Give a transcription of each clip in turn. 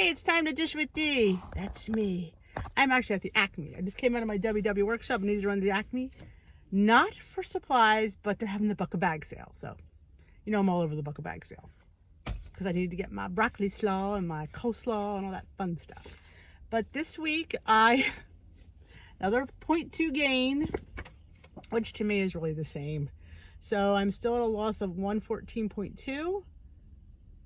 Hey, it's time to dish with D. That's me. I'm actually at the Acme. I just came out of my WW workshop and needed to run to the Acme. Not for supplies, but they're having the buck of bag sale. So, you know I'm all over the buck of bag sale. Because I need to get my broccoli slaw and my coleslaw and all that fun stuff. But this week, another 0.2 gain, which to me is really the same. So I'm still at a loss of 114.2.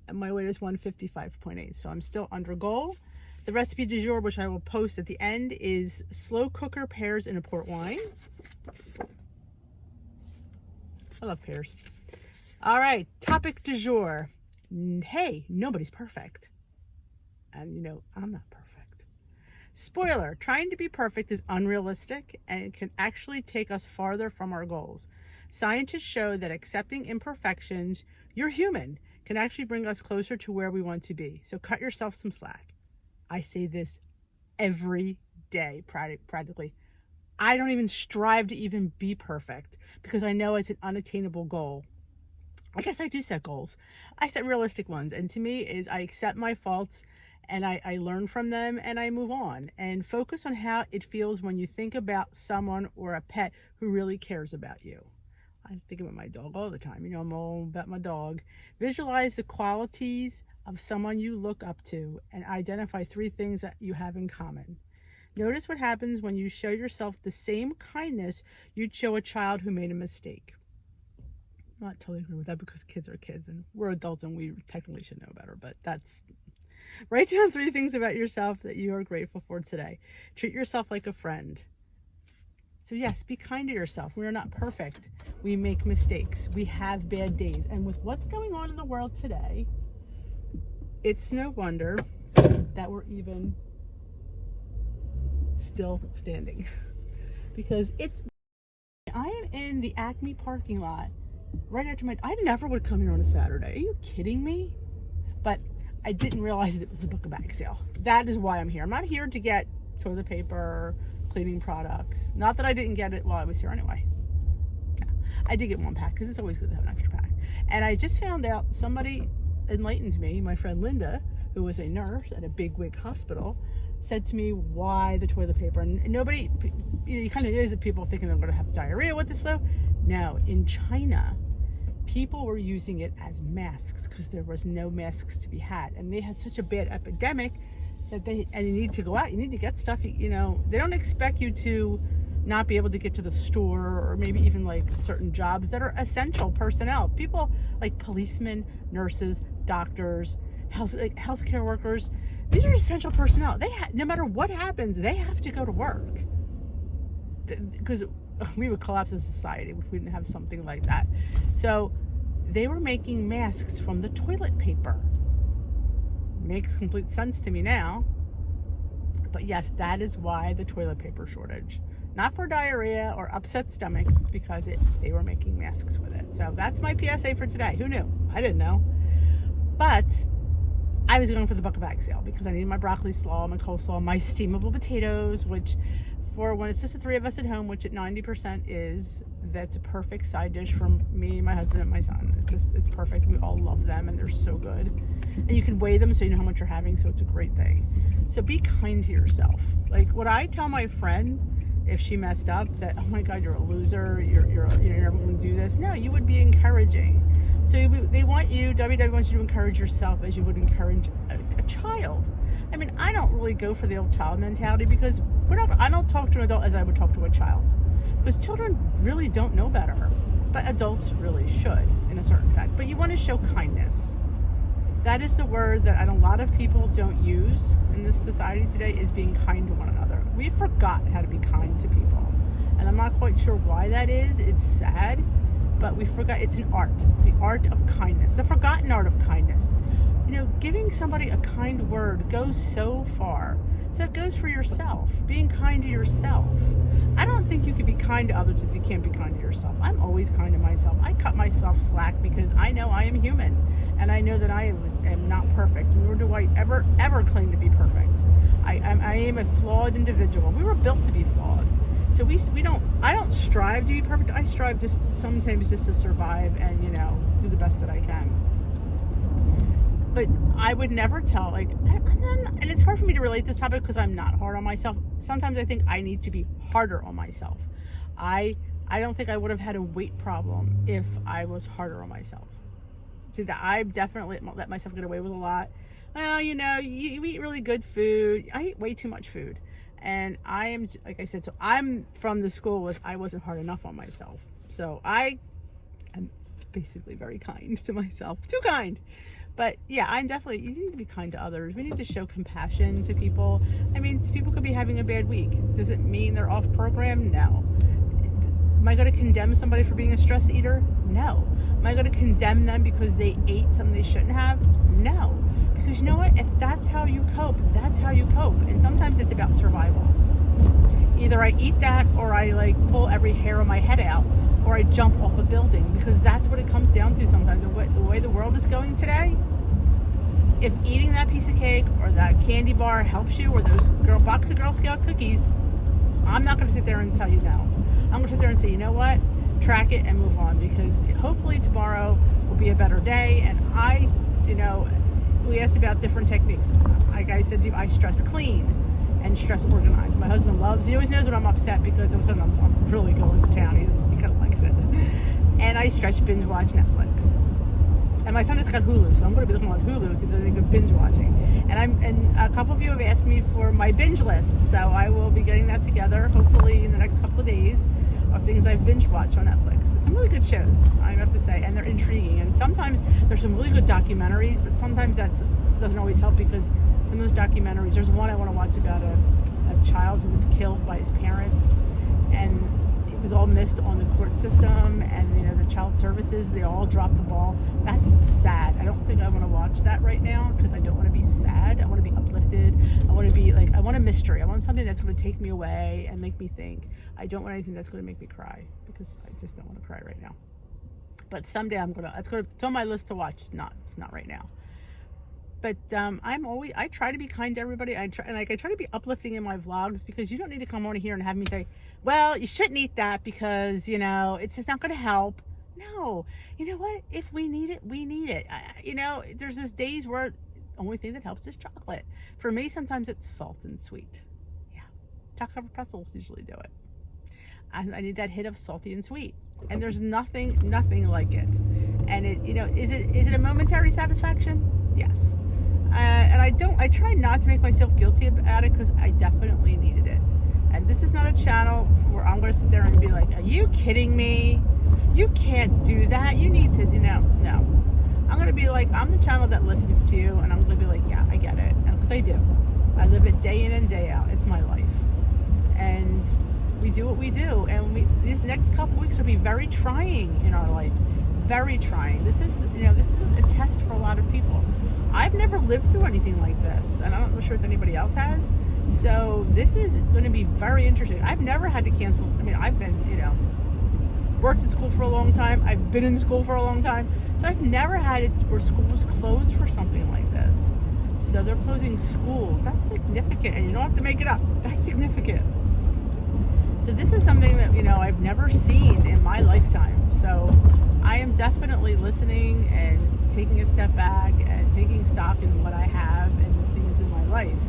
And my weight is 155.8, so I'm still under goal. The recipe du jour, which I will post at the end, is slow cooker pears in a port wine. I love pears. All right, topic du jour. Hey, nobody's perfect. And you know, I'm not perfect. Spoiler, trying to be perfect is unrealistic and it can actually take us farther from our goals. Scientists show that accepting imperfections, you're human, can actually bring us closer to where we want to be. So cut yourself some slack. I say this every day, practically. I don't even strive to even be perfect because I know it's an unattainable goal. I guess I do set goals. I set realistic ones. And to me is I accept my faults and I learn from them and I move on and focus on how it feels when you think about someone or a pet who really cares about you. I think about my dog all the time. You know, I'm all about my dog. Visualize the qualities of someone you look up to and identify 3 things that you have in common. Notice what happens when you show yourself the same kindness you'd show a child who made a mistake. I'm not totally agree with that because kids are kids and we're adults and we technically should know better, but that's... Write down 3 things about yourself that you are grateful for today. Treat yourself like a friend. So yes, be kind to yourself. We are not perfect. We make mistakes. We have bad days. And with what's going on in the world today, it's no wonder that we're even still standing. Because I am in the Acme parking lot right after I never would come here on a Saturday. Are you kidding me? But I didn't realize that it was the book of bag sale. That is why I'm here. I'm not here to get toilet paper, cleaning products. Not that I didn't get it while I was here anyway. No, I did get 1 pack because it's always good to have an extra pack. And I just found out, somebody enlightened me, my friend Linda, who was a nurse at a bigwig hospital, said to me, why the toilet paper? And nobody, you kind of is that people thinking they're going to have diarrhea with this flu. No, in China, people were using it as masks because there was no masks to be had. And they had such a bad epidemic that you need to go out, you need to get stuff, you know, they don't expect you to not be able to get to the store or maybe even like certain jobs that are essential personnel. People like policemen, nurses, doctors, healthcare workers, these are essential personnel. No matter what happens, they have to go to work because we would collapse as a society if we didn't have something like that. So they were making masks from the toilet paper. Makes complete sense to me now. But yes, that is why the toilet paper shortage. Not for diarrhea or upset stomachs, it's because they were making masks with it. So that's my PSA for today. Who knew? I didn't know. But I was going for the buck of bag sale because I needed my broccoli slaw, my coleslaw, my steamable potatoes, which for when it's just the 3 of us at home, which at 90% is, that's a perfect side dish for me, my husband, and my son. It's perfect. We all love them and they're so good. And you can weigh them so you know how much you're having, so it's a great thing. So be kind to yourself. Like what I tell my friend if she messed up, that, oh my God, you're a loser, you're never going to do this. No, you would be encouraging. So they want you, WW wants you to encourage yourself as you would encourage a child. I mean, I don't really go for the old child mentality because I don't talk to an adult as I would talk to a child. Because children really don't know better, but adults really should in a certain fact. But you want to show kindness. That is the word that a lot of people don't use in this society today, is being kind to one another. We forgot how to be kind to people. And I'm not quite sure why that is. It's sad, but we forgot. It's an art, the art of kindness, the forgotten art of kindness. You know, giving somebody a kind word goes so far. So it goes for yourself, being kind to yourself. I don't think you can be kind to others if you can't be kind to yourself. I'm always kind to myself. I cut myself slack because I know I am human. And I know that I am not perfect, nor do I ever claim to be perfect. I am a flawed individual. We were built to be flawed. So I don't strive to be perfect. I strive sometimes just to survive and, you know, do the best that I can. But I would never tell, like, and it's hard for me to relate this topic because I'm not hard on myself. Sometimes I think I need to be harder on myself. I don't think I would have had a weight problem if I was harder on myself. See, that I've definitely let myself get away with a lot. Well, you eat really good food. I eat way too much food. And I am, like I said, so I'm from the school with I wasn't hard enough on myself. So I am basically very kind to myself. Too kind. But yeah, you need to be kind to others. We need to show compassion to people. I mean, people could be having a bad week. Does it mean they're off program? No. Am I going to condemn somebody for being a stress eater? No. Am I going to condemn them because they ate something they shouldn't have? No. Because you know what? If that's how you cope, that's how you cope. And sometimes it's about survival. Either I eat that or I like pull every hair on my head out or I jump off a building, because that's what it comes down to sometimes. The way the world is going today, if eating that piece of cake or that candy bar helps you, or those box of Girl Scout cookies, I'm not going to sit there and tell you no. I'm going to sit there and say, you know what? Track it and move on, because hopefully tomorrow will be a better day. And we asked about different techniques. Like I said to you, I stress clean and stress organize. My husband he always knows when I'm upset, because all of a sudden I'm really going to town. He kind of likes it. And I stretch binge watch Netflix. And my son has got Hulu, so I'm going to be looking on Hulu, so there's a good binge watching. And a couple of you have asked me for my binge list, so I will be getting that together, hopefully in the next couple of days, of things I've binge watched on Netflix. It's some really good shows, I have to say, and they're intriguing. And sometimes there's some really good documentaries, but sometimes that doesn't always help, because some of those documentaries, there's one I want to watch about a child who was killed by his parents, and it was all missed on the court system, and the child services, they all dropped the ball. That's sad. I don't think I want to watch that right now, because I don't want to be sad. I want to be uplifted. I want to be I want a mystery. I want something that's going to take me away and make me think. I don't want anything that's going to make me cry, because I just don't want to cry right now. But someday it's on my list to watch. It's not right now. But I try to be kind to everybody. I try to be uplifting in my vlogs, because you don't need to come on here and have me say, well, you shouldn't eat that because, it's just not going to help. No, you know what? If we need it, we need it. There's this days where the only thing that helps is chocolate. For me, sometimes it's salt and sweet. Yeah. Chocolate covered pretzels usually do it. I need that hit of salty and sweet. And there's nothing like it. And is it a momentary satisfaction? Yes. And I try not to make myself guilty about it, because I definitely needed it. And this is not a channel where I'm going to sit there and be like, are you kidding me? You can't do that. You need to, no. I'm going to be like, I'm the channel that listens to you, and I'm going to be like, yeah, I get it. Because I do. I live it day in and day out. It's my life. And we do what we do. And these next couple weeks will be very trying in our life. Very trying. This is a test for a lot of people. I've never lived through anything like this, and I'm not sure if anybody else has. So this is going to be very interesting. I've never had to cancel. I mean, I've been, worked at school for a long time. I've been in school for a long time. So I've never had it where school was closed for something like this. So they're closing schools. That's significant, and you don't have to make it up. That's significant. So this is something that, I've never seen in my lifetime. So I am definitely listening and taking a step back and taking stock in what I have and the things in my life.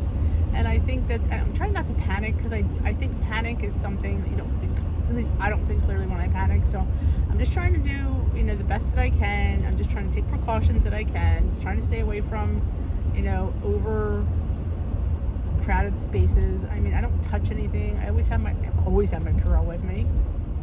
And I think that I'm trying not to panic, because I think panic is something that you don't think, at least I don't think clearly when I panic. So I'm just trying to do, the best that I can. I'm just trying to take precautions that I can. Just trying to stay away from, over crowded spaces. I mean, I don't touch anything. I've always had my Purell with me.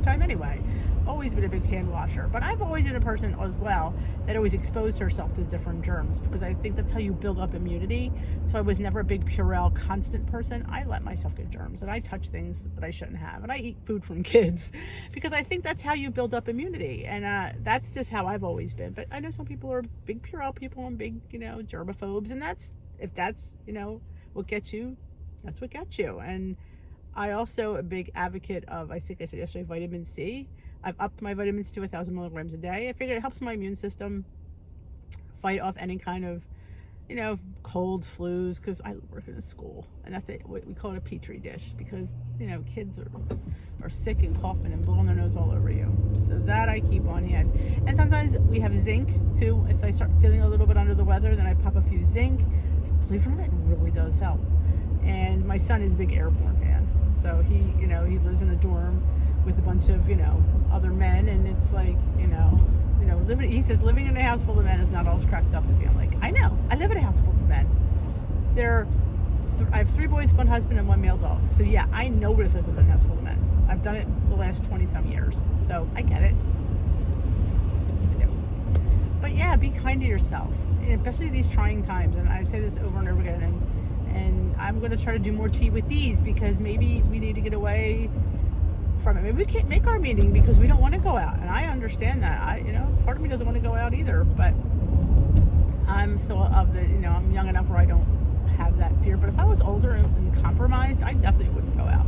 Time anyway. Always been a big hand washer, but I've always been a person as well that always exposed herself to different germs, because I think that's how you build up immunity. So I was never a big Purell constant person. I let myself get germs, and I touch things that I shouldn't have, and I eat food from kids, because I think that's how you build up immunity. And that's just how I've always been. But I know some people are big Purell people and big germaphobes, and if that's what gets you, that's what gets you. And I also a big advocate of, I think I said yesterday, vitamin C. I've upped my vitamins to 1,000 milligrams a day. I figure it helps my immune system fight off any kind of you know, colds, flus, because I work in a school, and that's it. We call it a petri dish, because, you know, kids are sick and coughing and blowing their nose all over you. So that I keep on hand. And sometimes we have zinc too. If I start feeling a little bit under the weather, then I pop a few zinc. Believe it or not, it really does help. And my son is a big Airborne fan, so he, you know, he lives in a dorm with a bunch of, you know, other men, and it's like, you know, he says living in a house full of men is not all it's cracked up to be. I'm like, I know, I live in a house full of men. I have 3 boys, 1 husband, and 1 male dog. So yeah, I know what it's like living in a house full of men. I've done it the last 20 some years, so I get it. But yeah, be kind to yourself, and especially these trying times. And I say this over and over again, and I'm going to try to do more tea with these, because maybe we need to get away from it. Maybe we can't make our meeting because we don't want to go out, and I understand that. You know, part of me doesn't want to go out either, but I'm still I'm young enough where I don't have that fear. But if I was older and compromised, I definitely wouldn't go out.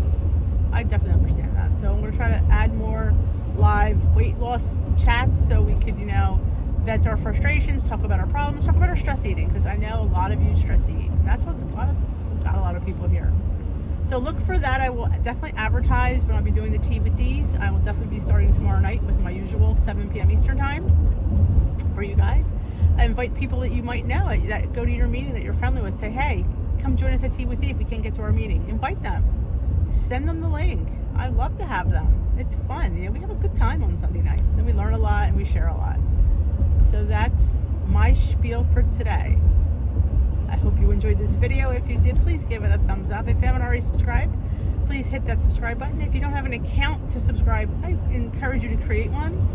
I definitely understand that. So I'm going to try to add more live weight loss chats, so we could, you know, vent our frustrations, talk about our problems, talk about our stress eating, because I know a lot of you stress eat. That's what got a lot of people here. So look for that. I will definitely advertise when I'll be doing the tea with these. I will definitely be starting tomorrow night with my usual 7 p.m. Eastern time for you guys. I invite people that you might know that go to your meeting that you're friendly with. Say, hey, come join us at Tea with Tea if we can't get to our meeting. Invite them. Send them the link. I love to have them. It's fun. You know, we have a good time on Sunday nights, and we learn a lot and we share a lot. So that's my spiel for today. I hope you enjoyed this video. If you did, please give it a thumbs up. If you haven't already subscribed, please hit that subscribe button. If you don't have an account to subscribe, I encourage you to create one.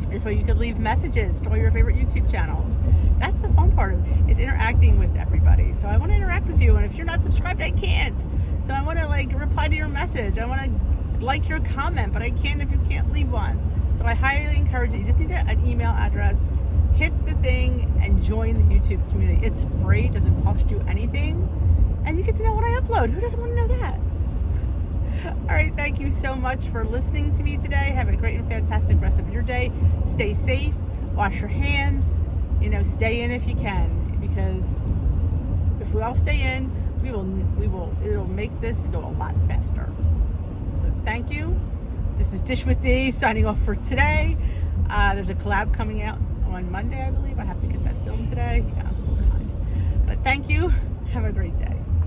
This way you can leave messages to all your favorite YouTube channels. That's the fun part of it, is interacting with everybody. So I want to interact with you, and if you're not subscribed, I can't. So I want to reply to your message. I want to like your comment, but I can't if you can't leave one. So I highly encourage you. You just need an email address. Hit the thing and join the YouTube community. It's free, doesn't cost you anything, and you get to know what I upload. Who doesn't want to know that? All right, thank you so much for listening to me today. Have a great and fantastic rest of your day. Stay safe, wash your hands, you know, stay in if you can, because if we all stay in, it'll make this go a lot faster. So thank you. This is Dish with Dee signing off for today. There's a collab coming out on Monday, I believe. I have to get that filmed today. Yeah, but thank you. Have a great day.